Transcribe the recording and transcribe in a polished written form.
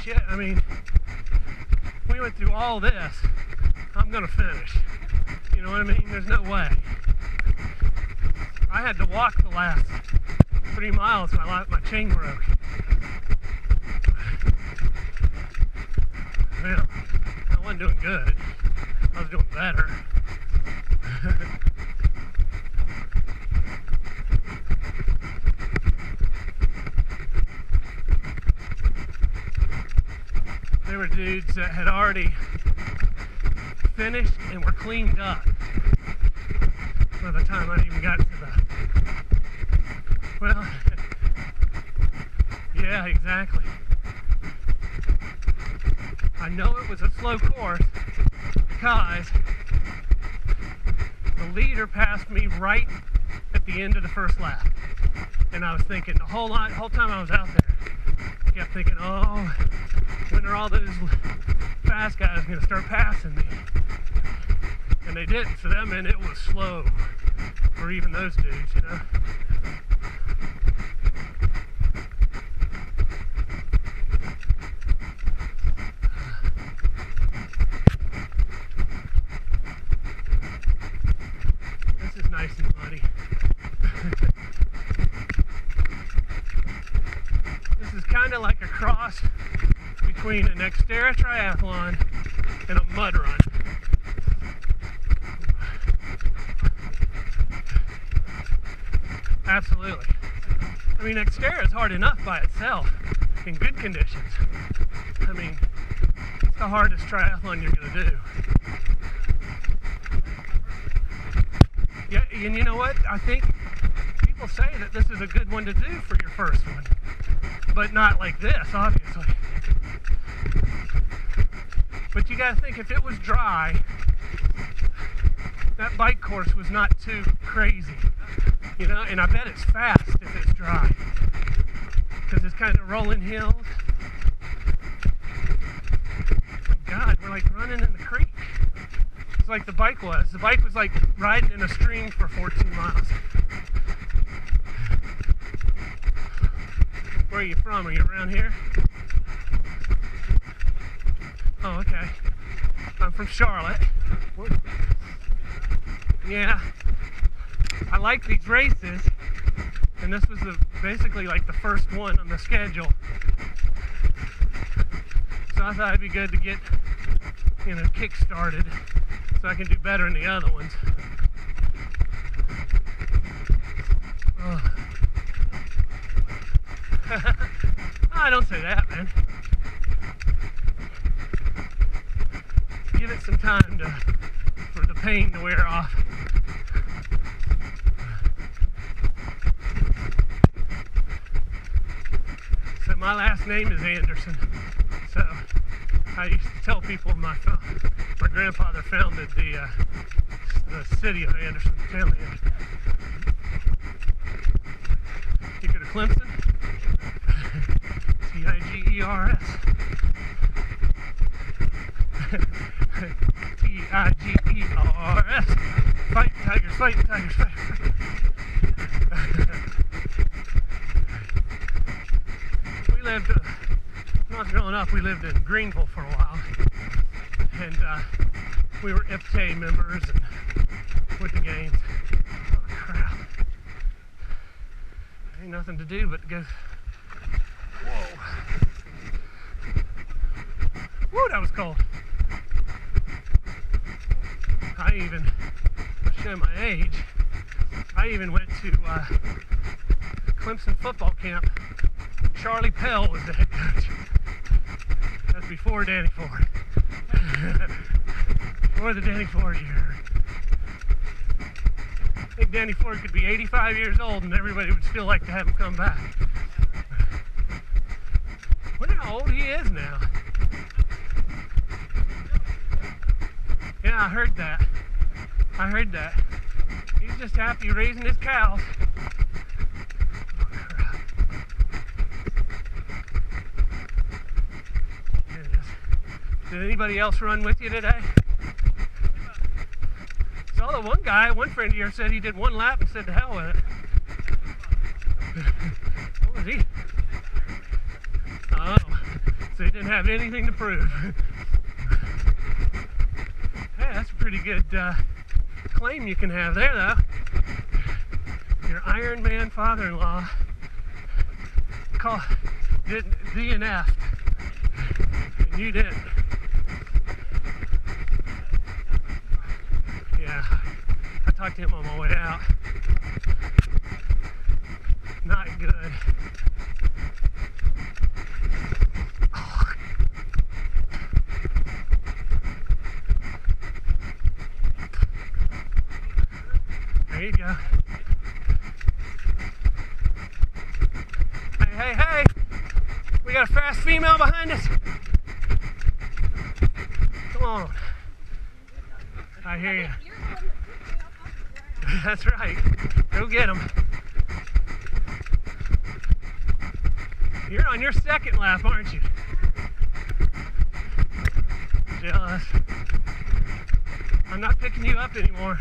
shit, I mean, we went through all this, I'm gonna finish. You know what I mean? There's no way. I had to walk the last 3 miles, my chain broke. Well, I wasn't doing good. I was doing better. There were dudes that had already finished and were cleaned up by the time I even got to the, well, yeah, exactly. I know it was a slow course because the leader passed me right at the end of the first lap. And I was thinking the whole time I was out there, I kept thinking, oh, when are all those fast guys going to start passing me? And they didn't, so that meant it was slow for even those dudes, you know? This is nice and muddy. This is kind of like a cross between an Xterra triathlon and a mud run. Absolutely. I mean, Xterra is hard enough by itself in good conditions. I mean, it's the hardest triathlon you're going to do. Yeah, and you know what? I think people say that this is a good one to do for your first one, but not like this, obviously. But you got to think, if it was dry, that bike course was not too crazy. You know, and I bet it's fast if it's dry, because it's kind of rolling hills. Oh God, we're like running in the creek. It's like the bike was. The bike was like riding in a stream for 14 miles. Where are you from? Are you around here? Oh, okay. I'm from Charlotte. Yeah. I like these races, and this was basically like the first one on the schedule. So I thought it'd be good to get, you know, kick-started so I can do better in the other ones. Oh. Oh, don't say that, man. Give it some time for the pain to wear off. So my last name is Anderson. So I used to tell people my grandfather founded the city of Anderson, the town of Anderson. You go to Clemson? T-I-G-E-R-S. T-I-G-E-R-S. Fight, tigers, fight, tigers, fight. We lived, when I was growing up, we lived in Greenville for a while. And we were IPTA members and with the games. Oh, crap. Ain't nothing to do but to go. Whoa. Woo, that was cold. I'll show my age, I even went to Clemson football camp. Charlie Pell was the head coach. That's before Danny Ford. Before the Danny Ford year. I think Danny Ford could be 85 years old and everybody would still like to have him come back. I wonder how old he is now. Yeah, I heard that. I heard that. He's just happy raising his cows. Oh, crap. There it is. Did anybody else run with you today? Saw the one friend of yours said he did one lap and said to hell with it. What was he? Oh, So he didn't have anything to prove. Hey, that's a pretty good claim you can have there, though. Your Iron Man father-in-law DNF'd, and you didn't. Yeah, I talked to him on my way out. Not good. There you go. Hey, hey! We got a fast female behind us. Come on. I hear you. That's right. Go get him. You're on your second lap, aren't you? Jealous. I'm not picking you up anymore.